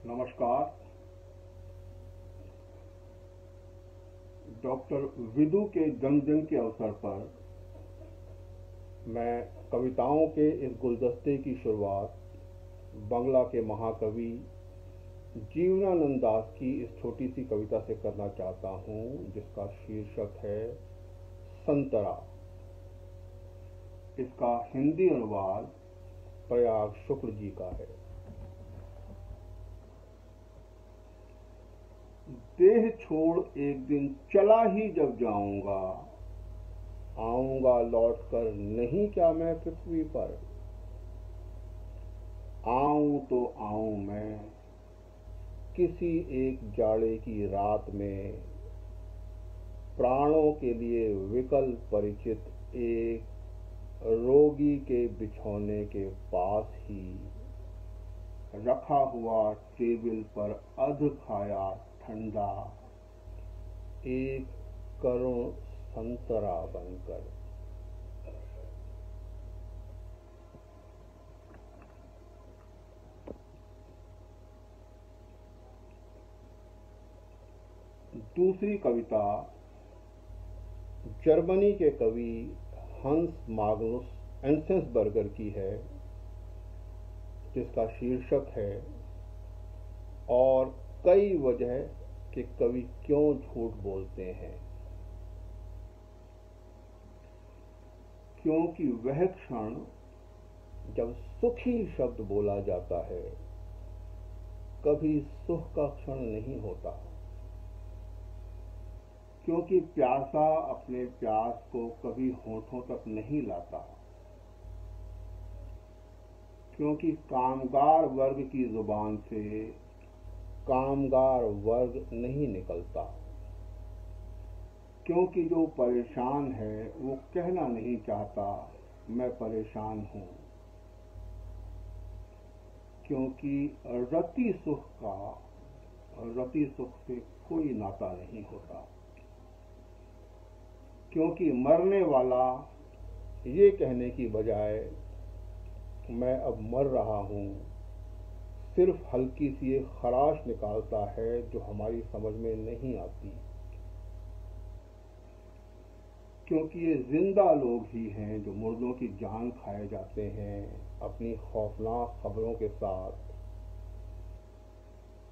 नमस्कार। डॉक्टर विदु के जन्मदिन के अवसर पर मैं कविताओं के इस गुलदस्ते की शुरुआत बांग्ला के महाकवि जीवनानंद दास की इस छोटी सी कविता से करना चाहता हूँ, जिसका शीर्षक है संतरा। इसका हिंदी अनुवाद प्रयाग शुक्ल जी का है। देह छोड़ एक दिन चला ही जब जाऊंगा, आऊंगा लौटकर नहीं क्या मैं पृथ्वी पर। आऊं तो आऊं मैं किसी एक जाड़े की रात में, प्राणों के लिए विकल परिचित एक रोगी के बिछौने के पास ही, रखा हुआ टेबल पर अध खाया ठंडा एक करुण संतरा बनकर। दूसरी कविता जर्मनी के कवि हंस माग्नुस एंसेंसबर्गर की है, जिसका शीर्षक है और कई वजह कि कवि क्यों झूठ बोलते हैं। क्योंकि वह क्षण जब सुखी शब्द बोला जाता है कभी सुख का क्षण नहीं होता। क्योंकि प्यासा अपने प्यास को कभी होठों तक नहीं लाता। क्योंकि कामगार वर्ग की जुबान से कामगार वर्ग नहीं निकलता। क्योंकि जो परेशान है वो कहना नहीं चाहता मैं परेशान हूं। क्योंकि रति सुख से कोई नाता नहीं होता। क्योंकि मरने वाला ये कहने की बजाय मैं अब मर रहा हूं, सिर्फ हल्की सी एक खराश निकालता है जो हमारी समझ में नहीं आती। क्योंकि ये जिंदा लोग ही हैं जो मुर्दों की जान खाए जाते हैं अपनी खौफनाक खबरों के साथ।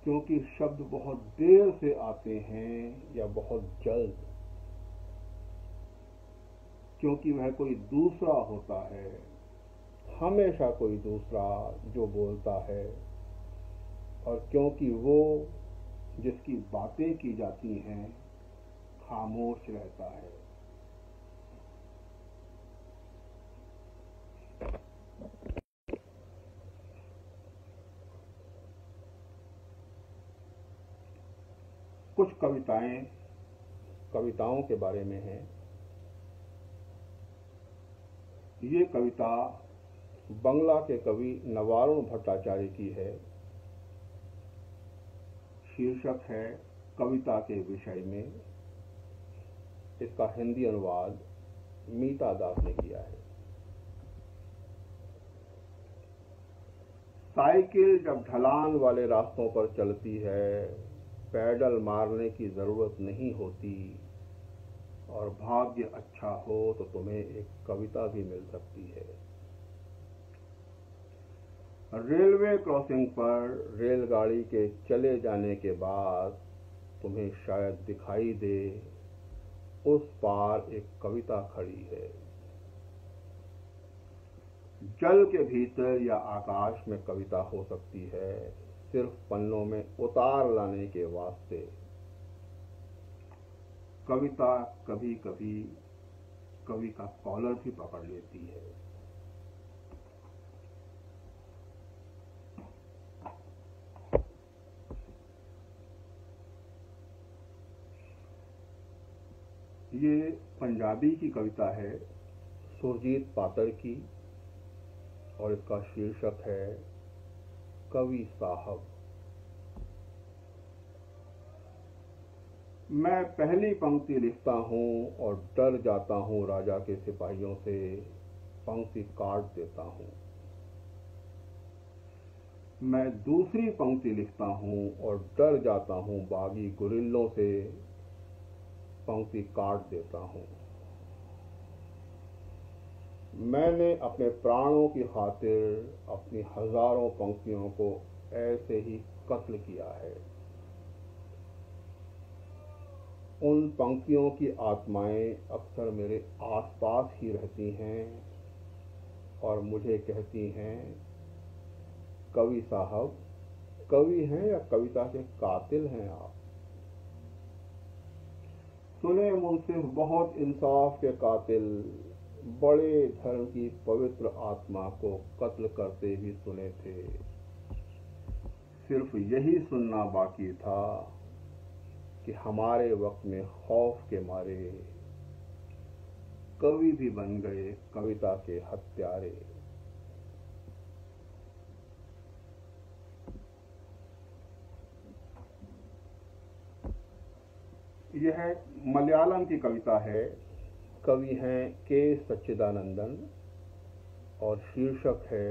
क्योंकि शब्द बहुत देर से आते हैं या बहुत जल्द। क्योंकि वह कोई दूसरा होता है, हमेशा कोई दूसरा जो बोलता है। और क्योंकि वो जिसकी बातें की जाती हैं खामोश रहता है। कुछ कविताओं के बारे में हैं। ये कविता बांग्ला के कवि नवारुण भट्टाचार्य की है। शीर्षक है कविता के विषय में। इसका हिंदी अनुवाद मीता दास ने किया है। साइकिल जब ढलान वाले रास्तों पर चलती है, पैडल मारने की जरूरत नहीं होती, और भाग्य अच्छा हो तो तुम्हें एक कविता भी मिल सकती है। रेलवे क्रॉसिंग पर रेलगाड़ी के चले जाने के बाद तुम्हें शायद दिखाई दे उस पार एक कविता खड़ी है। जल के भीतर या आकाश में कविता हो सकती है, सिर्फ पन्नों में उतार लाने के वास्ते। कविता कभी कभी कवि का कॉलर भी पकड़ लेती है। ये पंजाबी की कविता है, सुरजीत पातर की, और इसका शीर्षक है कवि साहब। मैं पहली पंक्ति लिखता हूँ और डर जाता हूँ राजा के सिपाहियों से, पंक्ति काट देता हूँ। मैं दूसरी पंक्ति लिखता हूं और डर जाता हूं, बागी गुरिल्लों से पंक्ति काट देता हूं। मैंने अपने प्राणों की खातिर अपनी हजारों पंक्तियों को ऐसे ही कत्ल किया है। उन पंक्तियों की आत्माएं अक्सर मेरे आसपास ही रहती हैं और मुझे कहती हैं, कवि साहब, कवि हैं या कविता के कातिल हैं आप? सुने मुझसे बहुत इंसाफ के कातिल बड़े धर्म की पवित्र आत्मा को कत्ल करते भी सुने थे। सिर्फ यही सुनना बाकी था कि हमारे वक्त में खौफ के मारे कवि भी बन गए कविता के हत्यारे। यह मलयालम की कविता है। कवि हैं के सच्चिदानंदन और शीर्षक है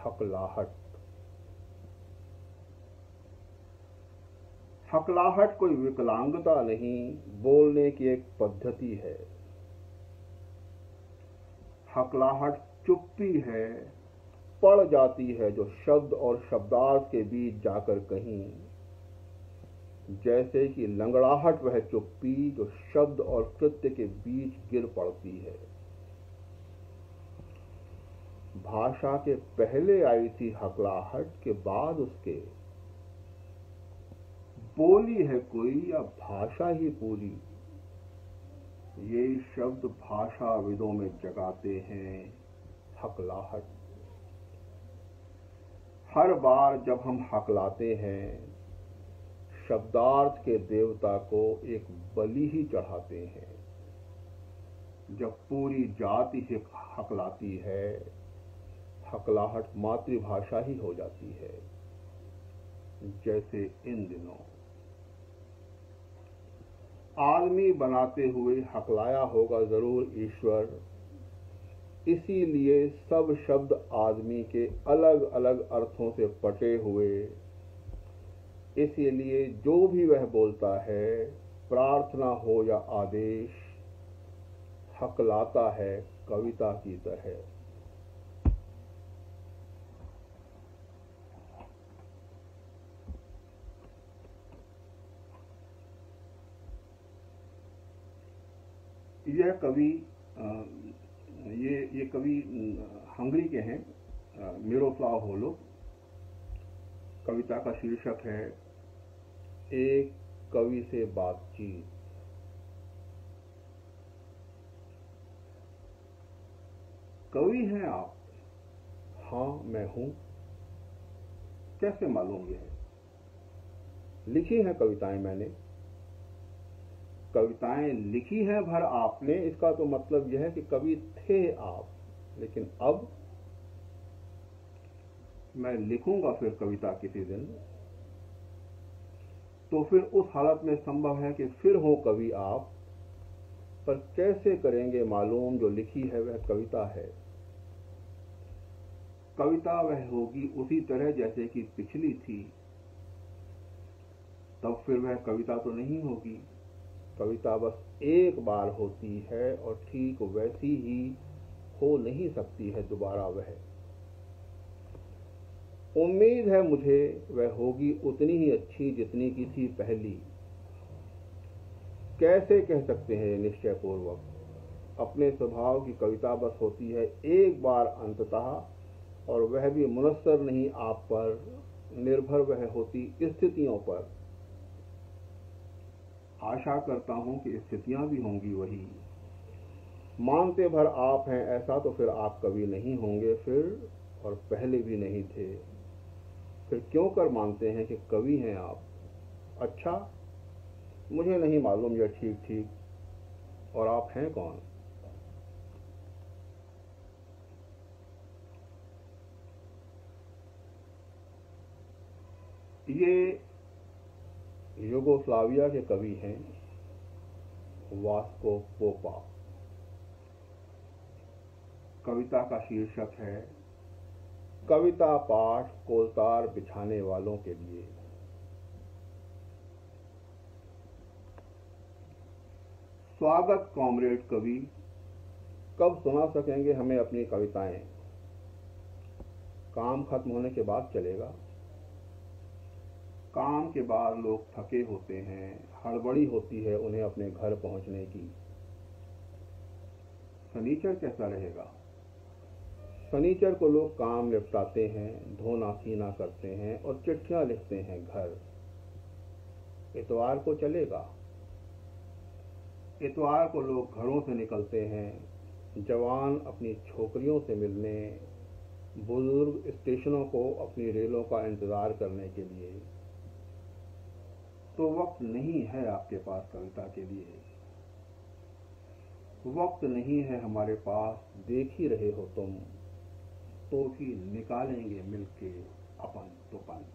हकलाहट। हकलाहट कोई विकलांगता नहीं, बोलने की एक पद्धति है। हकलाहट चुप्पी है, पड़ जाती है जो शब्द और शब्दार्थ के बीच जाकर कहीं, जैसे कि लंगड़ाहट वह चुप्पी जो शब्द और कृत्य के बीच गिर पड़ती है। भाषा के पहले आई थी हकलाहट, के बाद उसके बोली है कोई या भाषा ही पूरी। ये शब्द भाषाविदों में जगाते हैं हकलाहट। हर बार जब हम हकलाते हैं, शब्दार्थ के देवता को एक बलि ही चढ़ाते हैं। जब पूरी जाति ही हकलाती है, हकलाहट मातृभाषा ही हो जाती है। जैसे इन दिनों आदमी बनाते हुए हकलाया होगा जरूर ईश्वर, इसीलिए सब शब्द आदमी के अलग अलग अर्थों से पटे हुए, इसीलिए जो भी वह बोलता है, प्रार्थना हो या आदेश, हकलाता है कविता की तरह। यह कवि ये कवि हंगरी के हैं, मिरोस्लाव होलोक। कविता का शीर्षक है एक कवि से बातचीत। कवि हैं आप? हाँ, मैं हूं। कैसे मालूम? यह लिखी हैं कविताएं मैंने। कविताएं लिखी हैं भर आपने, इसका तो मतलब यह है कि कवि थे आप। लेकिन अब मैं लिखूंगा फिर कविता किसी दिन, तो फिर उस हालत में संभव है कि फिर हो कवि आप। पर कैसे करेंगे मालूम जो लिखी है वह कविता है। कविता वह होगी उसी तरह जैसे कि पिछली थी, तब फिर वह कविता तो नहीं होगी। कविता बस एक बार होती है और ठीक वैसी ही हो नहीं सकती है दोबारा वह। उम्मीद है मुझे वह होगी उतनी ही अच्छी जितनी की थी पहली। कैसे कह सकते हैं निश्चय पूर्वक? अपने स्वभाव की कविता बस होती है एक बार अंततः, और वह भी मुनस्सर नहीं आप पर, निर्भर वह होती स्थितियों पर। आशा करता हूं कि स्थितियां भी होंगी वही। मानते भर आप हैं ऐसा तो फिर आप कवि नहीं होंगे फिर, और पहले भी नहीं थे। फिर क्यों कर मानते हैं कि कवि हैं आप? अच्छा, मुझे नहीं मालूम यह ठीक। और आप हैं कौन? ये यूगोस्लाविया के कवि हैं वास्को पोपा। कविता का शीर्षक है कविता पाठ कोलतार बिछाने वालों के लिए। स्वागत कॉमरेड कवि, कब सुना सकेंगे हमें अपनी कविताएं? काम खत्म होने के बाद चलेगा। काम के बाद लोग थके होते हैं, हड़बड़ी होती है उन्हें अपने घर पहुंचने की। शनिचर कैसा रहेगा? शनिचर को लोग काम निपटाते हैं, धोना सीना करते हैं और चिट्ठियां लिखते हैं घर। इतवार को चलेगा। इतवार को लोग घरों से निकलते हैं, जवान अपनी छोकरियों से मिलने, बुजुर्ग स्टेशनों को अपनी रेलों का इंतजार करने के लिए। तो वक्त नहीं है आपके पास कविता के लिए, वक्त नहीं है हमारे पास, देख ही रहे हो तुम, तो भी निकालेंगे मिलके अपन तुपन।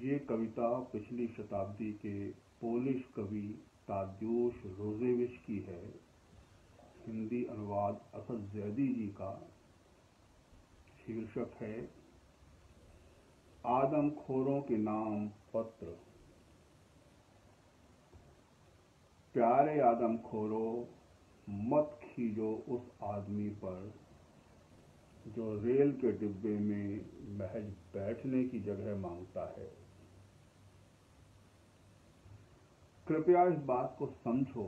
ये कविता पिछली शताब्दी के पोलिश कवि ताद्यूश रोजेविच की है। हिंदी अनुवाद असद जैदी जी का। शीर्षक है आदमखोरों के नाम पत्र। प्यारे आदमखोरों, मत खींचो उस आदमी पर जो रेल के डिब्बे में महज बैठने की जगह मांगता है। कृपया इस बात को समझो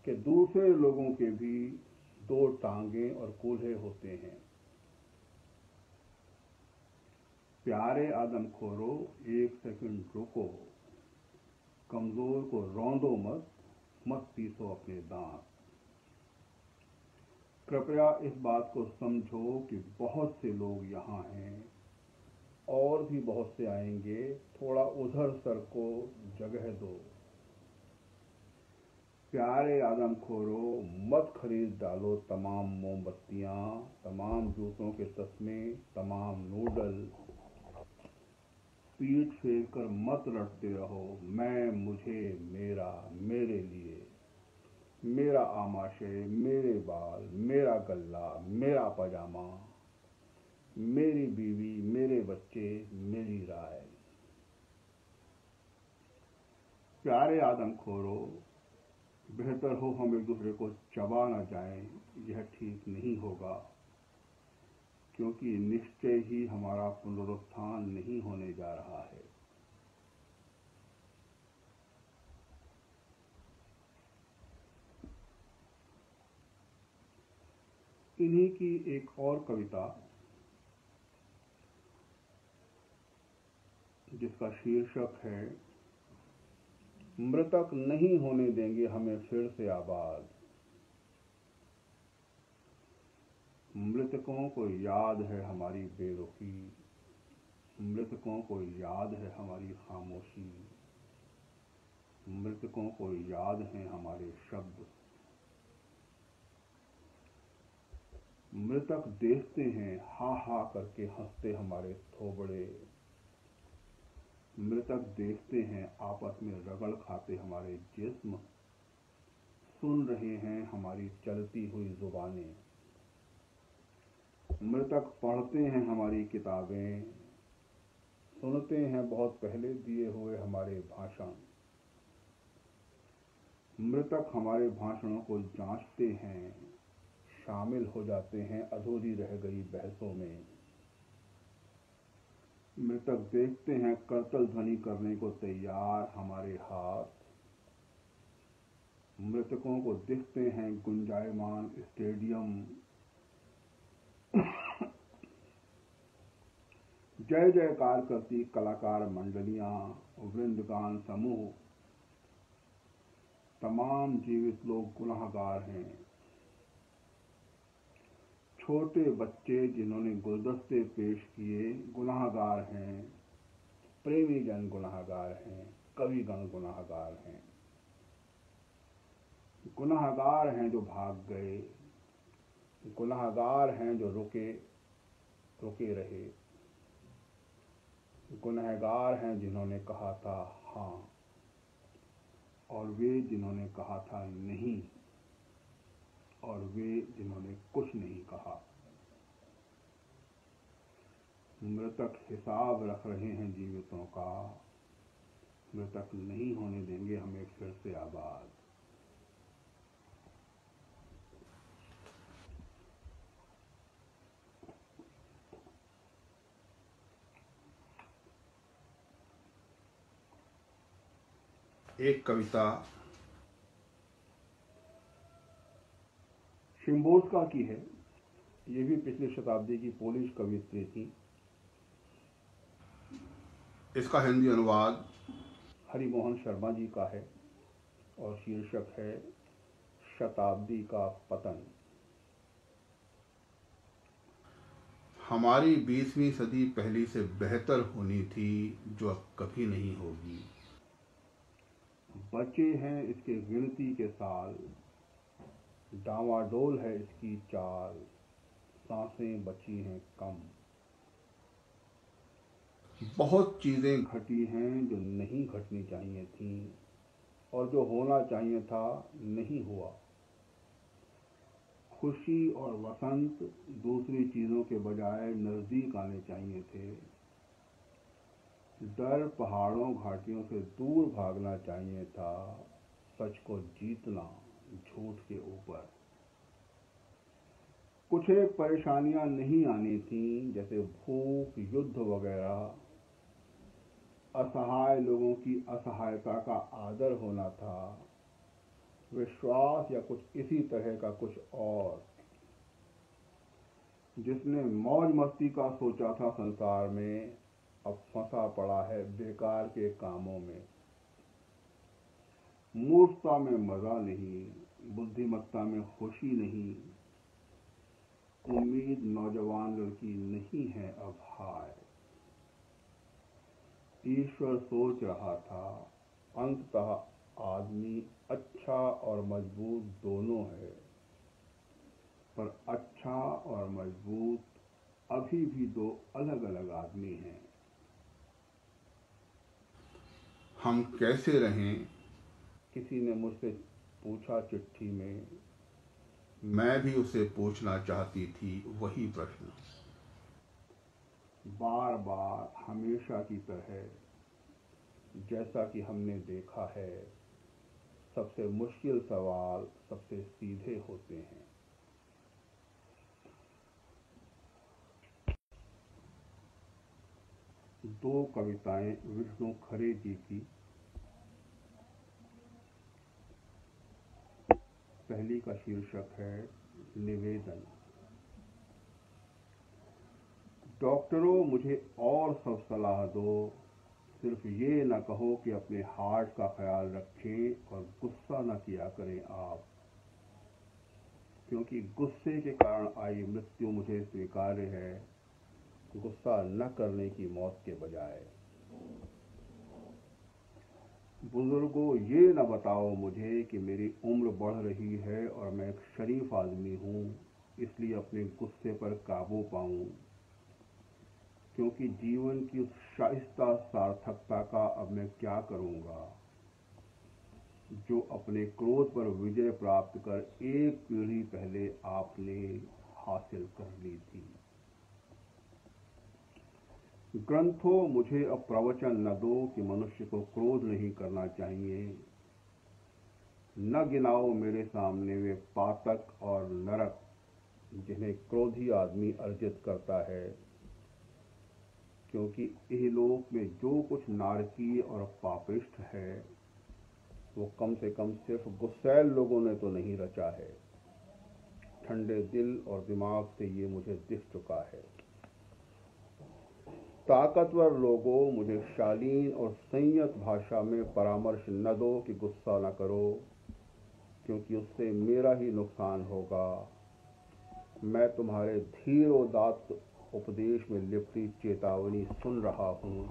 कि दूसरे लोगों के भी दो टांगे और कूल्हे होते हैं। प्यारे आदमखोरों, एक सेकंड रुको, कमजोर को रौंदो मत, मत पीसो अपने दांत। कृपया इस बात को समझो कि बहुत से लोग यहाँ हैं और भी बहुत से आएंगे, थोड़ा उधर सरको, जगह दो। प्यारे आदमखोरों, मत खरीद डालो तमाम मोमबत्तियां, तमाम जूतों के तस्मे, तमाम नूडल। पीठ फेर कर मत रटते रहो मैं, मुझे, मेरा, मेरे लिए, मेरा आमाशय, मेरे बाल, मेरा गल्ला, मेरा पजामा, मेरी बीवी, मेरे बच्चे, मेरी राय। प्यारे आदमखोरों, बेहतर हो हम एक दूसरे को चबा न जाएं, यह ठीक नहीं होगा, क्योंकि निश्चय ही हमारा पुनरुत्थान नहीं होने जा रहा है। इन्हीं की एक और कविता जिसका शीर्षक है मृतक नहीं होने देंगे हमें फिर से आबाद। मृतकों को याद है हमारी बेरुखी, मृतकों को याद है हमारी खामोशी, मृतकों को याद हैं हमारे शब्द। मृतक देखते हैं हा हा करके हंसते हमारे थोबड़े, मृतक देखते हैं आपस में रगड़ खाते हमारे जिस्म, सुन रहे हैं हमारी चलती हुई जुबानें। मृतक पढ़ते हैं हमारी किताबें, सुनते हैं बहुत पहले दिए हुए हमारे भाषण। मृतक हमारे भाषणों को जांचते हैं, शामिल हो जाते हैं अधूरी रह गई बहसों में। मृतक देखते हैं करतल ध्वनि करने को तैयार हमारे हाथ। मृतकों को दिखते हैं गुंजायमान स्टेडियम। जय जयकार करती कलाकार मंडलियां, वृंदगान समूह। तमाम जीवित लोग गुनाहगार हैं। छोटे बच्चे जिन्होंने गुलदस्ते पेश किए गुनाहगार हैं, प्रेमी जन गुनाहगार हैं, कविगण गुनाहगार हैं। गुनाहगार हैं जो भाग गए, गुनाहगार हैं जो रुके रहे, गुनहगार हैं जिन्होंने कहा था हाँ और वे जिन्होंने कहा था नहीं, और वे जिन्होंने कुछ नहीं कहा। मृतक हिसाब रख रहे हैं जीवितों का, मृतक नहीं होने देंगे हमें फिर से आबाद। एक कविता शिम्बोर्स्का की है। ये भी पिछली शताब्दी की पोलिश कवियत्री थी। इसका हिंदी अनुवाद हरिमोहन शर्मा जी का है और शीर्षक है शताब्दी का पतन। हमारी 20वीं सदी पहली से बेहतर होनी थी, जो अब कभी नहीं होगी। बचे हैं इसके गिनती के साल, डामाडोल है इसकी चाल, सांसें बची हैं कम। बहुत चीजें घटी हैं जो नहीं घटनी चाहिए थीं, और जो होना चाहिए था नहीं हुआ। खुशी और वसंत दूसरी चीजों के बजाय नजदीक आने चाहिए थे। डर पहाड़ों घाटियों से दूर भागना चाहिए था, सच को जीतना झूठ के ऊपर। कुछ एक परेशानियां नहीं आनी थीं, जैसे भूख, युद्ध वगैरह। असहाय लोगों की असहायता का आदर होना था, विश्वास या कुछ इसी तरह का कुछ और। जिसने मौज मस्ती का सोचा था संसार में, अब फंसा पड़ा है बेकार के कामों में। मूर्खता में मजा नहीं, बुद्धिमत्ता में खुशी नहीं। उम्मीद नौजवान लड़की नहीं है अब हाय। ईश्वर सोच रहा था अंततः आदमी अच्छा और मजबूत दोनों है, पर अच्छा और मजबूत अभी भी दो अलग अलग आदमी हैं। हम कैसे रहें, किसी ने मुझसे पूछा चिट्ठी में। मैं भी उसे पूछना चाहती थी वही प्रश्न। बार बार हमेशा की तरह, जैसा कि हमने देखा है, सबसे मुश्किल सवाल सबसे सीधे होते हैं। दो कविताएं विष्णु खरे जी की। पहली का शीर्षक है निवेदन। डॉक्टरों, मुझे और सब सलाह दो, सिर्फ ये न कहो कि अपने हार्ट का ख्याल रखें और गुस्सा न किया करें आप, क्योंकि गुस्से के कारण आई मृत्यु मुझे स्वीकार्य है, गुस्सा न करने की मौत के बजाय। बुजुर्गों, ये न बताओ मुझे कि मेरी उम्र बढ़ रही है और मैं एक शरीफ आदमी हूँ, इसलिए अपने गुस्से पर काबू पाऊं, क्योंकि जीवन की उस शाइस्ता सार्थकता का अब मैं क्या करूंगा जो अपने क्रोध पर विजय प्राप्त कर एक पीढ़ी पहले आपने हासिल कर ली थी। ग्रंथों, मुझे अब प्रवचन न दो कि मनुष्य को क्रोध नहीं करना चाहिए। न गिनाओ मेरे सामने वे पातक और नरक जिन्हें क्रोधी आदमी अर्जित करता है, क्योंकि इहलोक में जो कुछ नारकीय और पापिष्ट है, वो कम से कम सिर्फ गुस्सैल लोगों ने तो नहीं रचा है। ठंडे दिल और दिमाग से ये मुझे दिख चुका है। ताकतवर लोगों, मुझे शालीन और संयत भाषा में परामर्श न दो कि गुस्सा न करो, क्योंकि उससे मेरा ही नुकसान होगा। मैं तुम्हारे धीरोदात्त उपदेश में लिपटी चेतावनी सुन रहा हूँ,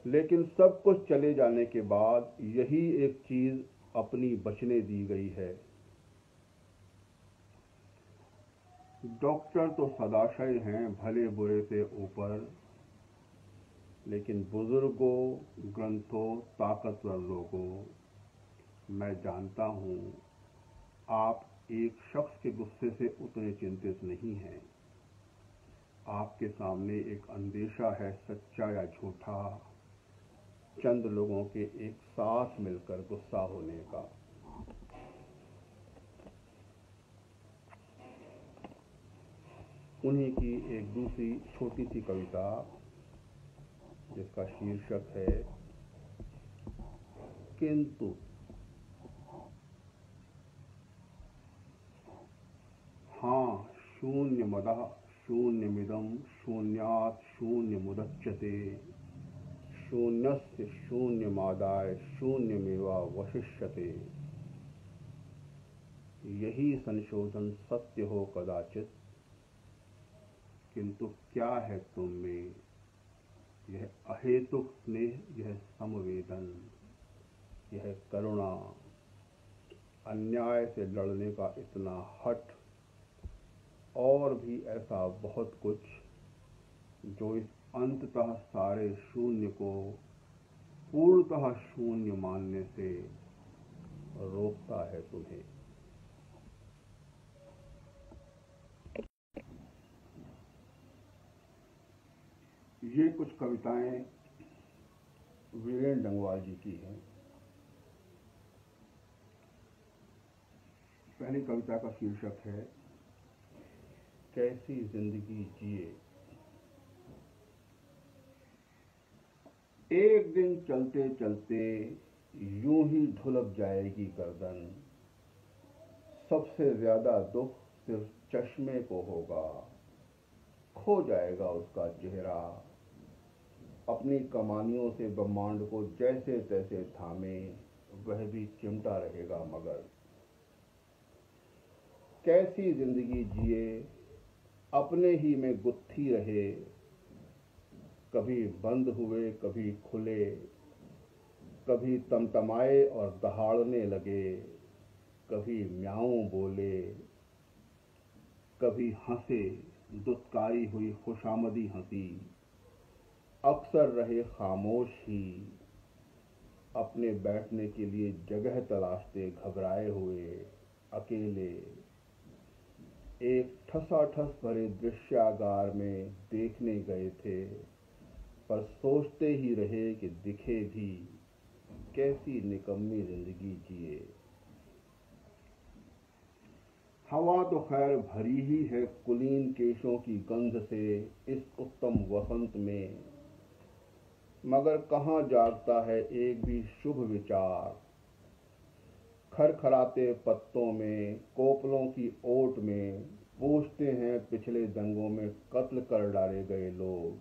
लेकिन सब कुछ चले जाने के बाद यही एक चीज अपनी बचने दी गई है। डॉक्टर तो सदाशय हैं भले बुरे से ऊपर, लेकिन बुजुर्गों, ग्रंथों, ताकतवर लोगों, मैं जानता हूँ आप एक शख्स के गुस्से से उतने चिंतित नहीं हैं। आपके सामने एक अंदेशा है, सच्चा या झूठा, चंद लोगों के एक साथ मिलकर गुस्सा होने का। उन्हीं की एक दूसरी छोटी सी कविता जिसका शीर्षक है किंतु। हाँ, शून्यमदः शून्यमिदं शून्यात् शून्यमुदच्यते, शून्यस्य शून्यमादाय शून्यमेवावशिष्यते। यही संशोधन सत्य हो कदाचित, किंतु क्या है तुम में यह अहेतुक स्नेह, यह समवेदन, यह करुणा, अन्याय से लड़ने का इतना हठ, और भी ऐसा बहुत कुछ जो इस अंततः सारे शून्य को पूर्णतः शून्य मानने से रोकता है तुम्हें। ये कुछ कविताएं वीरेंद्र डंगवाल जी की हैं। पहली कविता का शीर्षक है कैसी जिंदगी जिए। एक दिन चलते चलते यूं ही ढुलक जाएगी गर्दन, सबसे ज्यादा दुख सिर्फ चश्मे को होगा, खो जाएगा उसका चेहरा, अपनी कमानियों से ब्रह्मांड को जैसे तैसे थामे वह भी चिमटा रहेगा मगर। कैसी जिंदगी जिए, अपने ही में गुत्थी रहे, कभी बंद हुए कभी खुले, कभी तमतमाए और दहाड़ने लगे, कभी म्याऊं बोले, कभी हंसे, दुत्कारी हुई खुशामदी हंसी, अक्सर रहे खामोश ही, अपने बैठने के लिए जगह तलाशते घबराए हुए, अकेले। एक ठसाठस भरे दृश्यागार में देखने गए थे, पर सोचते ही रहे कि दिखे भी, कैसी निकम्मी जिंदगी जिए। हवा तो खैर भरी ही है कुलीन केशों की गंध से इस उत्तम वसंत में, मगर कहाँ जागता है एक भी शुभ विचार। खरखराते पत्तों में, कोपलों की ओट में पूछते हैं पिछले दंगों में कत्ल कर डाले गए लोग,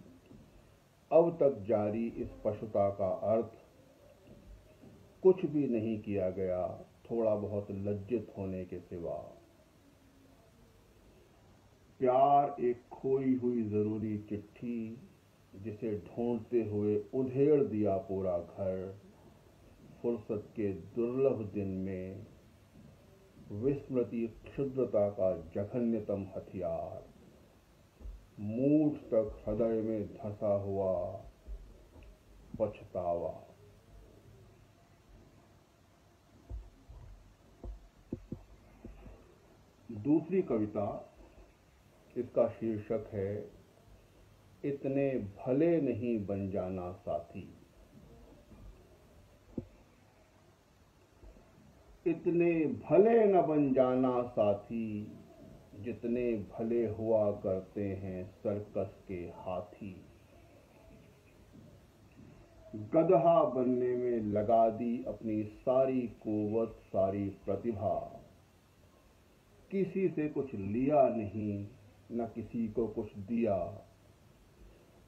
अब तक जारी इस पशुता का अर्थ। कुछ भी नहीं किया गया थोड़ा बहुत लज्जित होने के सिवा। प्यार एक खोई हुई जरूरी चिट्ठी, जिसे ढूंढते हुए उधेड़ दिया पूरा घर, फुर्सत के दुर्लभ दिन में विस्मृति क्षुद्रता का जघन्यतम हथियार, मूठ तक हृदय में धंसा हुआ पछतावा। दूसरी कविता, इसका शीर्षक है इतने भले नहीं बन जाना साथी। इतने भले न बन जाना साथी, जितने भले हुआ करते हैं सर्कस के हाथी। गधा बनने में लगा दी अपनी सारी कुव्वत सारी प्रतिभा, किसी से कुछ लिया नहीं न किसी को कुछ दिया,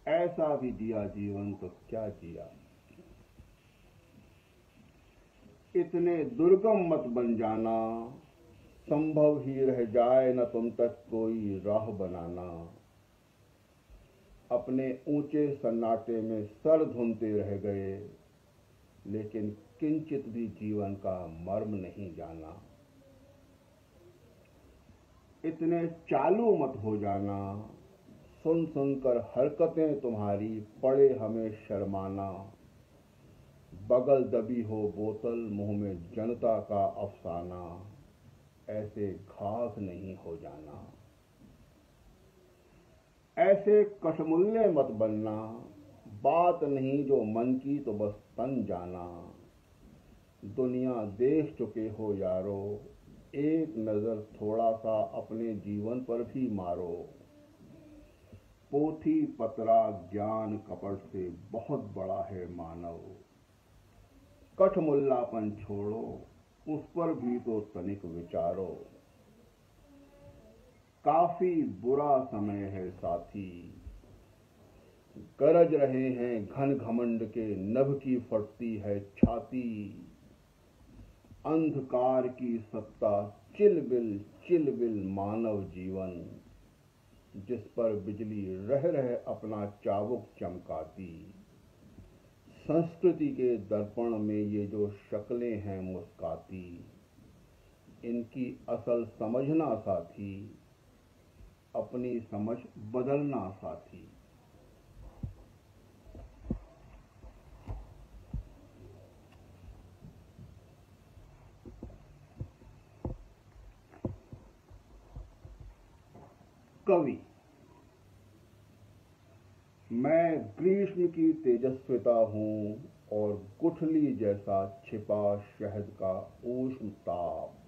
ऐसा भी दिया जीवन तो क्या जिया। इतने दुर्गम मत बन जाना, संभव ही रह जाए न तुम तक कोई राह बनाना। अपने ऊंचे सन्नाटे में सर धुनते रह गए, लेकिन किंचित भी जीवन का मर्म नहीं जाना। इतने चालू मत हो जाना, सुन सुनकर हरकतें तुम्हारी पड़े हमें शर्माना। बगल दबी हो बोतल, मुंह में जनता का अफसाना, ऐसे घाघ नहीं हो जाना। ऐसे कठमुल्ले मत बनना, बात नहीं जो मन की तो बस तन जाना। दुनिया देख चुके हो यारो, एक नजर थोड़ा सा अपने जीवन पर भी मारो। पोथी पतरा ज्ञान कपट से बहुत बड़ा है मानव। कठमुल्लापन छोड़ो, उस पर भी तो तनिक विचारो। काफी बुरा समय है साथी, गरज रहे हैं घन घमंड के, नभ की फटती है छाती। अंधकार की सत्ता चिलबिल मानव जीवन, जिस पर बिजली रह रह अपना चाबुक चमकाती। संस्कृति के दर्पण में ये जो शक्लें हैं मुस्काती, इनकी असल समझना साथी, अपनी समझ बदलना साथी। कवि। मैं ग्रीष्म की तेजस्विता हूं और गुठली जैसा छिपा शहद का ऊष्म ताप।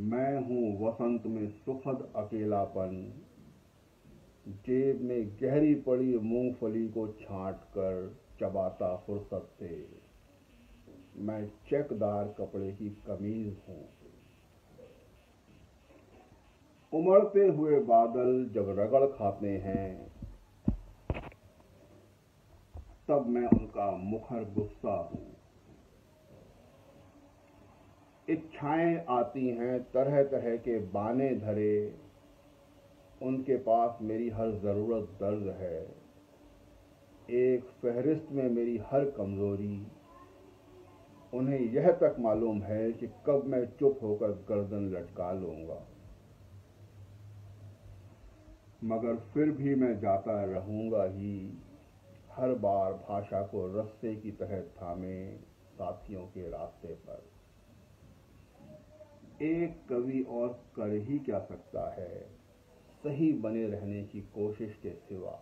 मैं हूं वसंत में सुखद अकेलापन, जेब में गहरी पड़ी मूंगफली को छांटकर चबाता फुर्सत से। मैं चेकदार कपड़े की कमीज हूं। उमड़ते हुए बादल जब रगड़ खाते हैं, तब मैं उनका मुखर गुस्सा हूं। इच्छाएं आती हैं तरह तरह के बाने धरे, उनके पास मेरी हर जरूरत दर्ज है। एक फहरिस्त में मेरी हर कमजोरी, उन्हें यह तक मालूम है कि कब मैं चुप होकर गर्दन लटका लूंगा। मगर फिर भी मैं जाता रहूंगा ही, हर बार भाषा को रस्से की तरह थामे साथियों के रास्ते पर। एक कवि और कर ही क्या सकता है सही बने रहने की कोशिश के सिवा।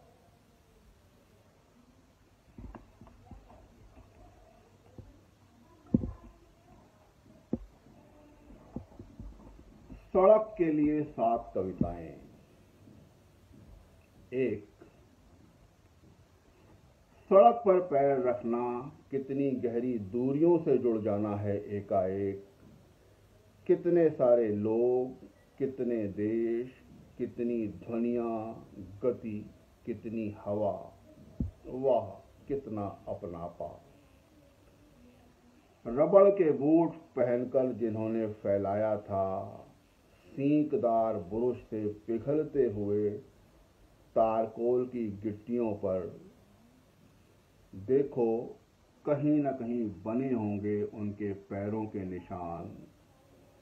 सड़क के लिए 7 कविताएं। 1। सड़क पर पैर रखना कितनी गहरी दूरियों से जुड़ जाना है एकाएक। कितने सारे लोग, कितने देश, कितनी ध्वनियां, गति, कितनी हवा, वाह कितना अपनापा। रबड़ के बूट पहनकर जिन्होंने फैलाया था सींकदार बुरुश से पिघलते हुए तारकोल की गिट्टियों पर, देखो कहीं न कहीं बने होंगे उनके पैरों के निशान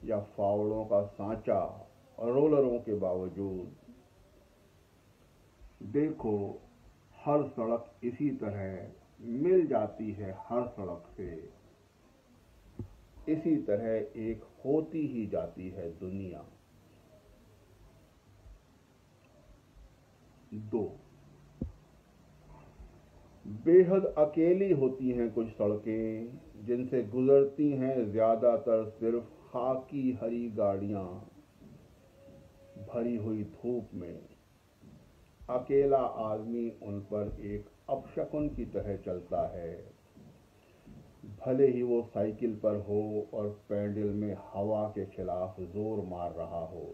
या फावड़ों का सांचा रोलरों के बावजूद। देखो हर सड़क इसी तरह मिल जाती है हर सड़क से, इसी तरह एक होती ही जाती है दुनिया। 2। बेहद अकेली होती हैं कुछ सड़कें, जिनसे गुजरती हैं ज्यादातर सिर्फ खाकी हरी गाड़ियां भरी हुई धूप में। अकेला आदमी उन पर एक अपशकुन की तरह चलता है, भले ही वो साइकिल पर हो और पैडल में हवा के खिलाफ जोर मार रहा हो।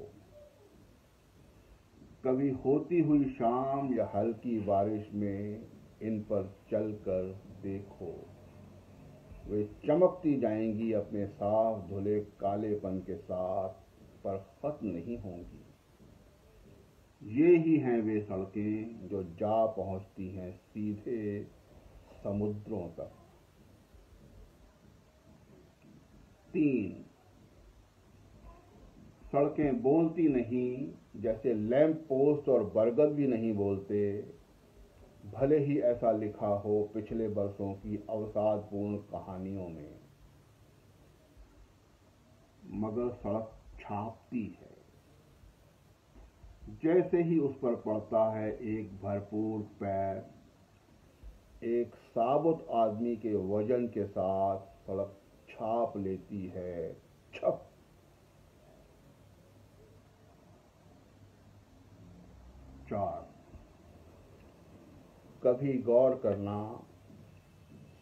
कभी होती हुई शाम या हल्की बारिश में इन पर चलकर देखो, वे चमकती जाएंगी अपने साफ धुले कालेपन के साथ, पर खत्म नहीं होंगी। ये ही हैं वे सड़कें जो जा पहुंचती हैं सीधे समुद्रों तक। 3। सड़कें बोलती नहीं, जैसे लैंप पोस्ट और बरगद भी नहीं बोलते, भले ही ऐसा लिखा हो पिछले बरसों की अवसादपूर्ण कहानियों में। मगर सड़क छापती है। जैसे ही उस पर पड़ता है एक भरपूर पैर, एक साबुत आदमी के वजन के साथ सड़क छाप लेती है, छप। चार, कभी गौर करना,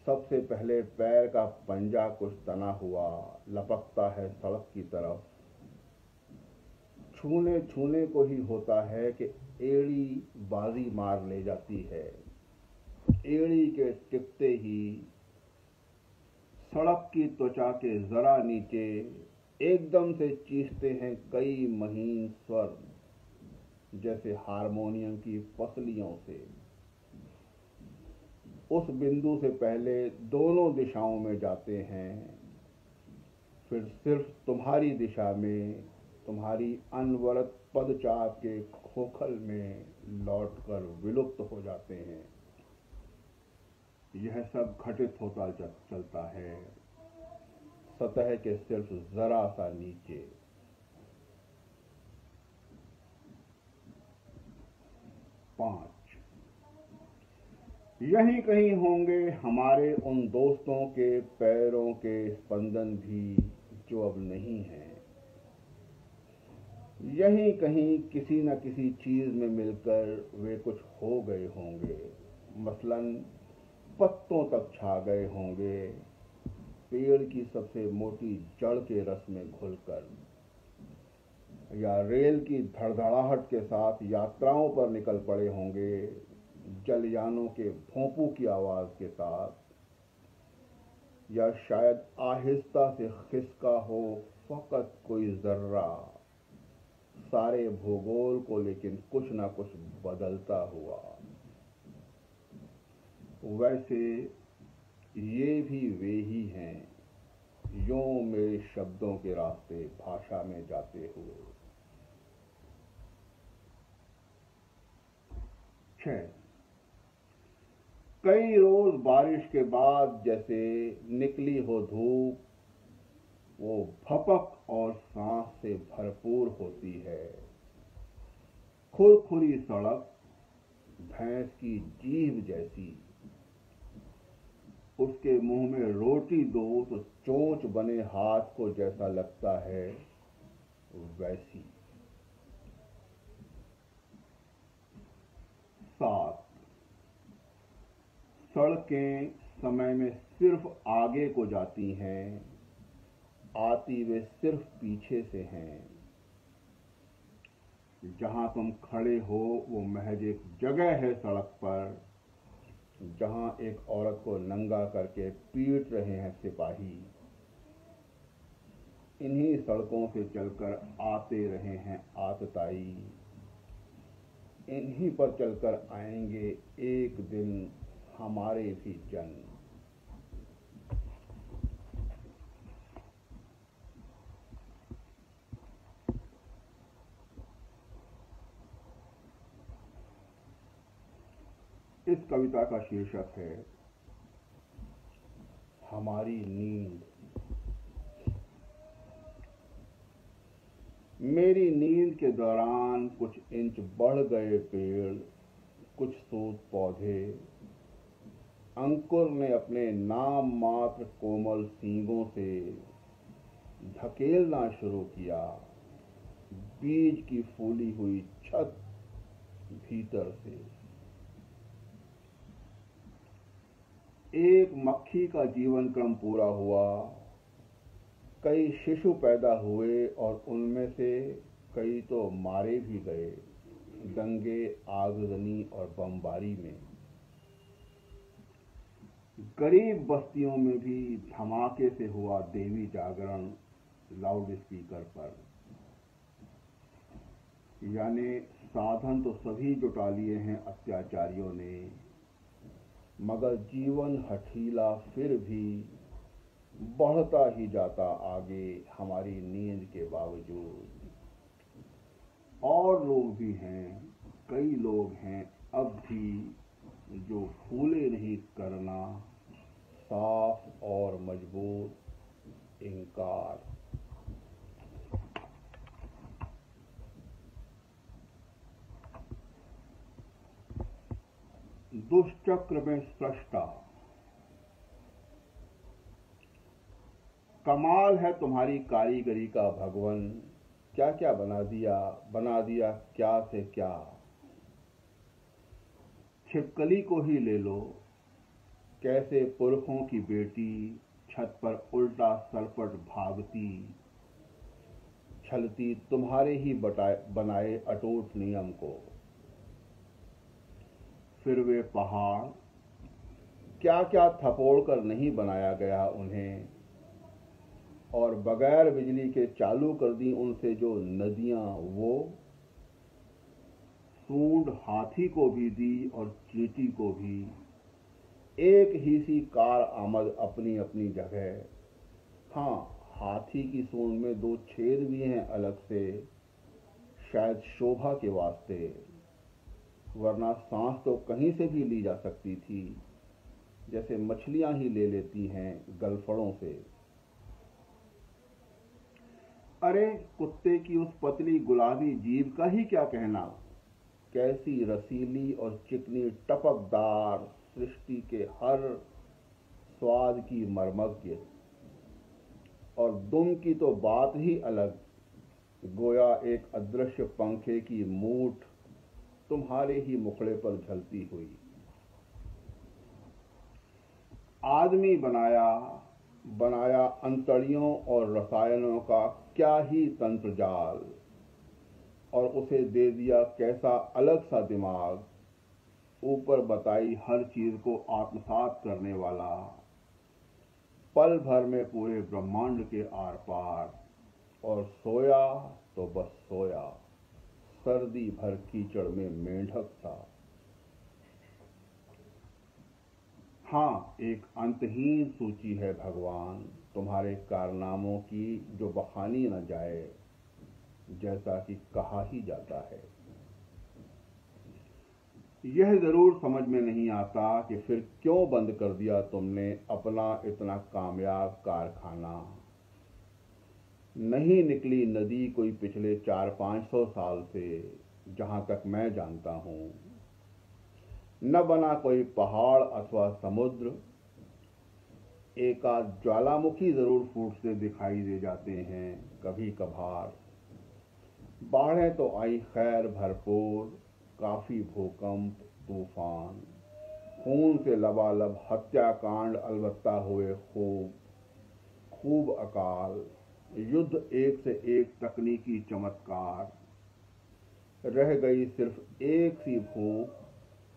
सबसे पहले पैर का पंजा कुछ तना हुआ लपकता है सड़क की तरफ। छूने छूने को ही होता है कि एड़ी बाजी मार ले जाती है। एड़ी के टिपते ही सड़क की त्वचा के जरा नीचे एकदम से चीखते हैं कई महीन स्वर, जैसे हारमोनियम की पसलियों से। उस बिंदु से पहले दोनों दिशाओं में जाते हैं, फिर सिर्फ तुम्हारी दिशा में, तुम्हारी अनवरत पदचाप के खोखल में लौटकर विलुप्त हो जाते हैं। यह सब घटित होता चलता है सतह के सिर्फ जरा सा नीचे। 5, यहीं कहीं होंगे हमारे उन दोस्तों के पैरों के स्पंदन भी जो अब नहीं हैं। यहीं कहीं किसी न किसी चीज में मिलकर वे कुछ हो गए होंगे। मसलन पत्तों तक छा गए होंगे, पेड़ की सबसे मोटी जड़ के रस में घुलकर, या रेल की धड़धड़ाहट के साथ यात्राओं पर निकल पड़े होंगे, जलयानों के भोंपू की आवाज के साथ, या शायद आहिस्ता से खिसका हो फकत कोई जर्रा सारे भूगोल को, लेकिन कुछ ना कुछ बदलता हुआ। वैसे ये भी वे ही हैं, यूं मेरे शब्दों के रास्ते भाषा में जाते हुए। 6, कई रोज बारिश के बाद जैसे निकली हो धूप, वो भपक और सांस से भरपूर होती है। खुरखुरी सड़क भैंस की जीभ जैसी, उसके मुंह में रोटी दो तो चोंच बने हाथ को जैसा लगता है वैसी। 7, सड़कें समय में सिर्फ आगे को जाती हैं, आती वे सिर्फ पीछे से हैं। जहां तुम खड़े हो वो महज एक जगह है सड़क पर, जहां एक औरत को नंगा करके पीट रहे हैं सिपाही। इन्हीं सड़कों से चलकर आते रहे हैं आतताई, इन्हीं पर चलकर आएंगे एक दिन हमारे भी जन्म। इस कविता का शीर्षक है हमारी नींद। मेरी नींद के दौरान कुछ इंच बढ़ गए पेड़, कुछ सूत पौधे, अंकुर ने अपने नाम मात्र कोमल सींगों से धकेलना शुरू किया। बीज की फूली हुई छत भीतर से एक मक्खी का जीवन क्रम पूरा हुआ। कई शिशु पैदा हुए और उनमें से कई तो मारे भी गए दंगे, आगजनी और बमबारी में। गरीब बस्तियों में भी धमाके से हुआ देवी जागरण लाउड स्पीकर पर। यानी साधन तो सभी जुटा लिए हैं अत्याचारियों ने, मगर जीवन हठीला फिर भी बढ़ता ही जाता आगे हमारी नींद के बावजूद। और लोग भी हैं, कई लोग हैं अब भी जो भूले नहीं करना साफ और मजबूत इनकार। दुष्चक्र में सृष्टा। कमाल है तुम्हारी कारीगरी का भगवन, क्या क्या बना दिया क्या से क्या। छिपकली को ही ले लो, कैसे पुरखों की बेटी छत पर उल्टा सरपट भागती, छलती तुम्हारे ही बनाए अटूट नियम को। फिर वे पहाड़, क्या क्या थपोड़ कर नहीं बनाया गया उन्हें, और बगैर बिजली के चालू कर दी उनसे जो नदियां, वो सूंड हाथी को भी दी और चींटी को भी। एक ही सी कार आमद अपनी अपनी जगह। हाँ, हाथी की सूंड में 2 छेद भी हैं अलग से, शायद शोभा के वास्ते, वरना सांस तो कहीं से भी ली जा सकती थी, जैसे मछलियां ही ले लेती हैं गलफड़ों से। अरे कुत्ते की उस पतली गुलाबी जीभ का ही क्या कहना, कैसी रसीली और चिकनी टपकदार, सृष्टि के हर स्वाद की मर्मज्ञ। और दुम की तो बात ही अलग, गोया एक अदृश्य पंखे की मूठ तुम्हारे ही मुखड़े पर झलती हुई। आदमी बनाया अंतड़ियों और रसायनों का क्या ही तंत्र जाल, और उसे दे दिया कैसा अलग सा दिमाग, ऊपर बताई हर चीज को आत्मसात करने वाला, पल भर में पूरे ब्रह्मांड के आर पार। और सोया तो बस सोया, सर्दी भर कीचड़ में मेंढक सा। हाँ, एक अंतहीन सूची है भगवान तुम्हारे कारनामों की, जो बखानी न जाए, जैसा कि कहा ही जाता है। यह जरूर समझ में नहीं आता कि फिर क्यों बंद कर दिया तुमने अपना इतना कामयाब कारखाना। नहीं निकली नदी कोई पिछले 400-500 साल से, जहां तक मैं जानता हूं। न बना कोई पहाड़ अथवा समुद्र, एकाध ज्वालामुखी जरूर फूटते दिखाई दे जाते हैं कभी कभार। बाढ़ें तो आई खैर भरपूर, काफी भूकंप, तूफान, खून से लबालब हत्याकांड अलबत्ता हुए खूब अकाल, युद्ध एक से एक तकनीकी चमत्कार। रह गई सिर्फ एक सी भूख,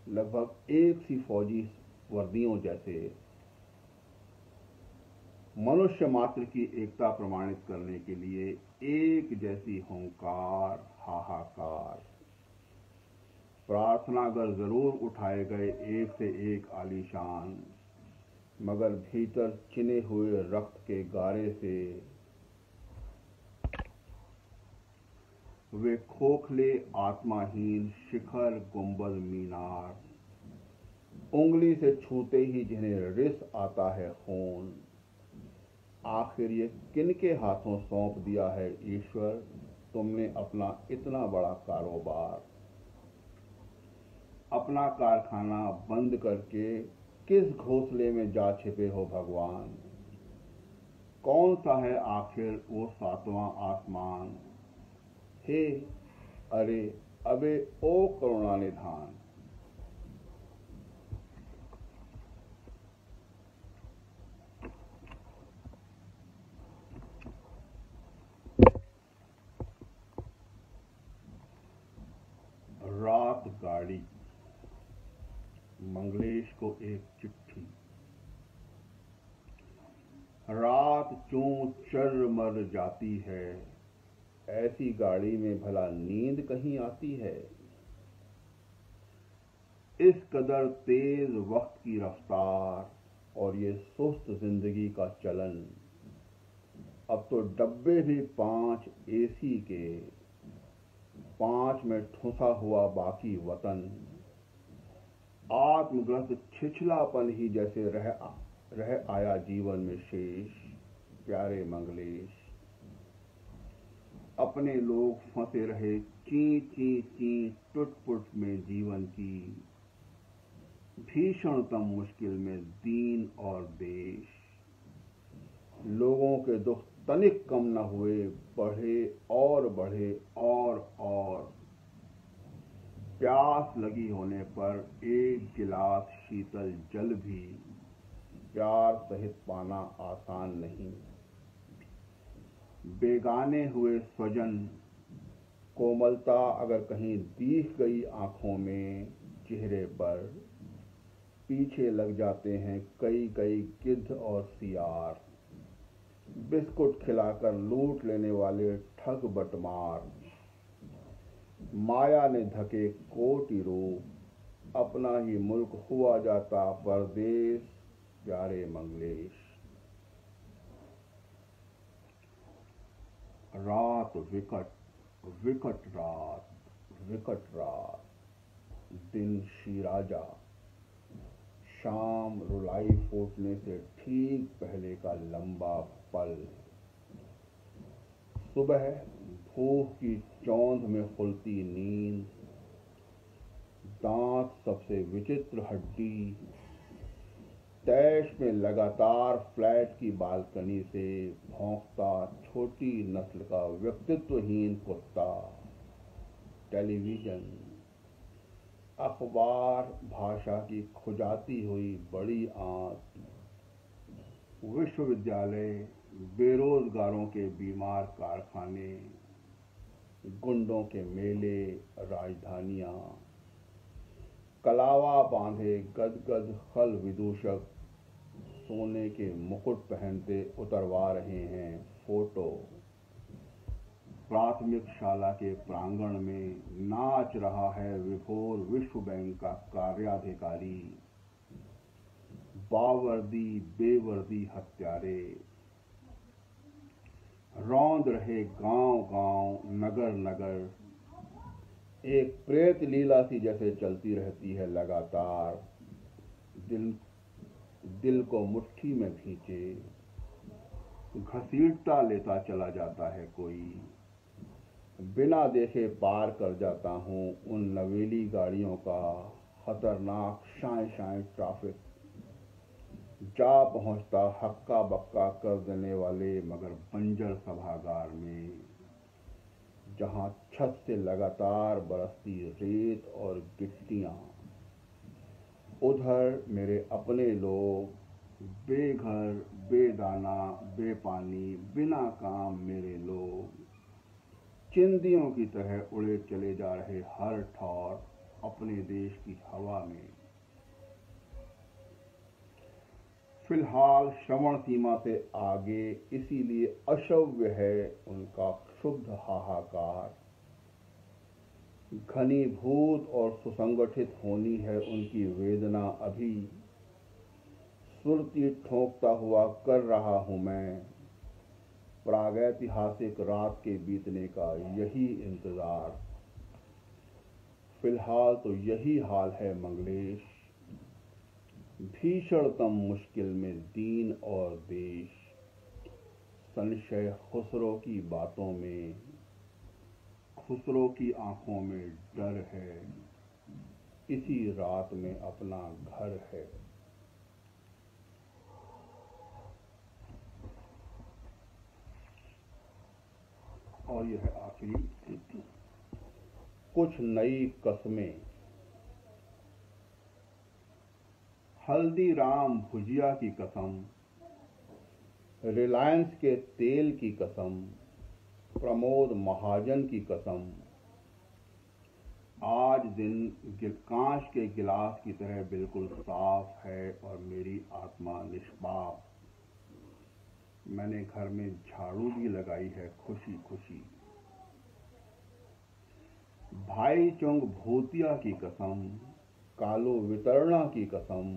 लगभग एक सी फौजी वर्दियों जैसे। मनुष्य मात्र की एकता प्रमाणित करने के लिए एक जैसी हुंकार, हाहाकार। प्रार्थनागर जरूर उठाए गए एक से एक आलीशान, मगर भीतर चिने हुए रक्त के गारे से वे खोखले आत्माहीन शिखर, गुंबद, मीनार, उंगली से छूते ही जिन्हें रिस आता है खून। आखिर ये किनके हाथों सौंप दिया है ईश्वर तुमने अपना इतना बड़ा कारोबार। अपना कारखाना बंद करके किस घोंसले में जा छिपे हो भगवान। कौन सा है आखिर वो 7वां आसमान। हे अरे अबे ओ करुणा निधान। रात गाड़ी, मंगलेश को एक चिट्ठी। रात चूं चर मर जाती है, ऐसी गाड़ी में भला नींद कहीं आती है। इस कदर तेज वक्त की रफ्तार और ये सुस्त जिंदगी का चलन। अब तो डब्बे भी 5 एसी के, 5 में ठुसा हुआ बाकी वतन। आत्मग्रस्त छिछलापन ही जैसे रह आया जीवन में शेष। प्यारे मंगलेश, अपने लोग फंसे रहे ची ची ची टुट पुट में जीवन की। भीषणतम मुश्किल में दीन और देश, लोगों के दुख तनिक कम न हुए, बढ़े और बढ़े और प्यास लगी होने पर एक गिलास शीतल जल भी प्यार सहित पाना आसान नहीं। बेगाने हुए स्वजन, कोमलता अगर कहीं दिख गई आंखों में, चेहरे पर पीछे लग जाते हैं कई कई गिद्ध और सियार। बिस्कुट खिलाकर लूट लेने वाले ठग बटमार, माया ने धके कोटि रूप, अपना ही मुल्क हुआ जाता परदेश, प्यारे मंगलेश। रात विकट, विकट रात, विकट रात, दिन शीराजा, शाम रुलाई फूटने से ठीक पहले का लंबा पल, सुबह भूख की चौंध में खुलती नींद, दांत सबसे विचित्र हड्डी, तैश में लगातार फ्लैट की बालकनी से भौंकता छोटी नस्ल का व्यक्तित्वहीन कुत्ता, टेलीविजन, अखबार, भाषा की खुजाती हुई बड़ी आंत, विश्वविद्यालय, बेरोजगारों के बीमार कारखाने, गुंडों के मेले, राजधानियां, कलावा बांधे गदगद खल विदूषक सोने के मुकुट पहनते उतरवा रहे हैं फोटो। प्राथमिक शाला के प्रांगण में नाच रहा है विभोर विश्व बैंक का कार्याधिकारी, बावर्दी बेवर्दी हत्यारे, रौंद रहे गांव गांव, नगर नगर, एक प्रेत लीला सी जैसे चलती रहती है लगातार। दिल को मुट्ठी में खींचे घसीटता लेता चला जाता है कोई, बिना देखे पार कर जाता हूँ उन नवेली गाड़ियों का खतरनाक शाय शाय ट्रैफिक, जा पहुंचता हक्का बक्का कर देने वाले मगर बंजर सभागार में, जहां छत से लगातार बरसती रेत और गिट्टियां। उधर मेरे अपने लोग, बेघर बेदाना बेपानी बिना काम मेरे लोग, चिंदियों की तरह उड़े चले जा रहे हर ठौर अपने देश की हवा में। फिलहाल श्रवण सीमा से आगे, इसीलिए अश्रव्य है उनका क्षुब्ध हाहाकार, घनीभूत और सुसंगठित होनी है उनकी वेदना अभी। सुरती ठोंकता हुआ कर रहा हूं मैं प्रागैतिहासिक रात के बीतने का यही इंतजार। फिलहाल तो यही हाल है मंगलेश, भीषणतम मुश्किल में दीन और देश, संशय खुसरो की बातों में, खुसरो की आंखों में डर है, इसी रात में अपना घर है। और यह आखिरी, कुछ नई कस्में। हल्दीराम भुजिया की कसम, रिलायंस के तेल की कसम, प्रमोद महाजन की कसम, आज दिन कांच के गिलास की तरह बिल्कुल साफ है और मेरी आत्मा निष्पाप। मैंने घर में झाड़ू भी लगाई है खुशी खुशी। भाई चुंग भूतिया की कसम, कालो वितरणा की कसम,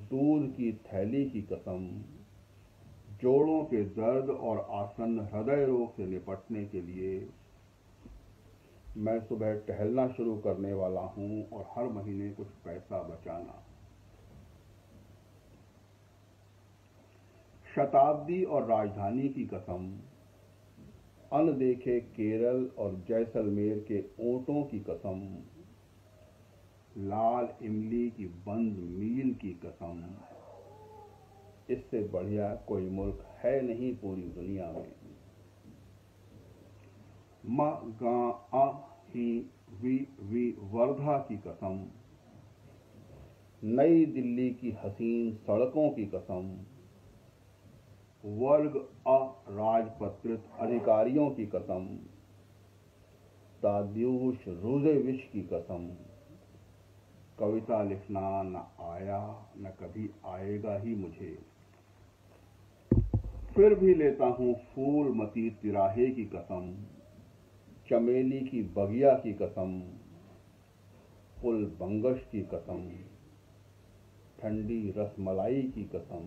दूध की थैली की कसम, जोड़ों के दर्द और आसन्न हृदय रोग से निपटने के लिए मैं सुबह टहलना शुरू करने वाला हूं और हर महीने कुछ पैसा बचाना। शताब्दी और राजधानी की कसम, अनदेखे केरल और जैसलमेर के ऊंटों की कसम, लाल इमली की बंद मील की कसम, इससे बढ़िया कोई मुल्क है नहीं पूरी दुनिया में। म गा आ ही वी वर्धा की कसम, नई दिल्ली की हसीन सड़कों की कसम, वर्ग अराजपत्रित अधिकारियों की कसम, ताद्यूश रूजेविच की कसम, कविता लिखना न आया न कभी आएगा ही मुझे, फिर भी लेता हूं फूलमती तिराहे की कसम, चमेली की बगिया की कसम, पुल बंगश की कसम, ठंडी रसमलाई की कसम,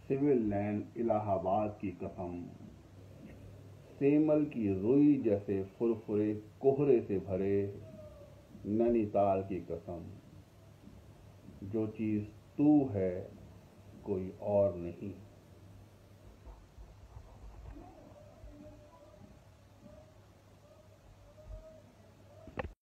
सिविल लाइन इलाहाबाद की कसम, सेमल की रुई जैसे फुरफुरे कोहरे से भरे नैनीताल की कसम, जो चीज तू है कोई और नहीं।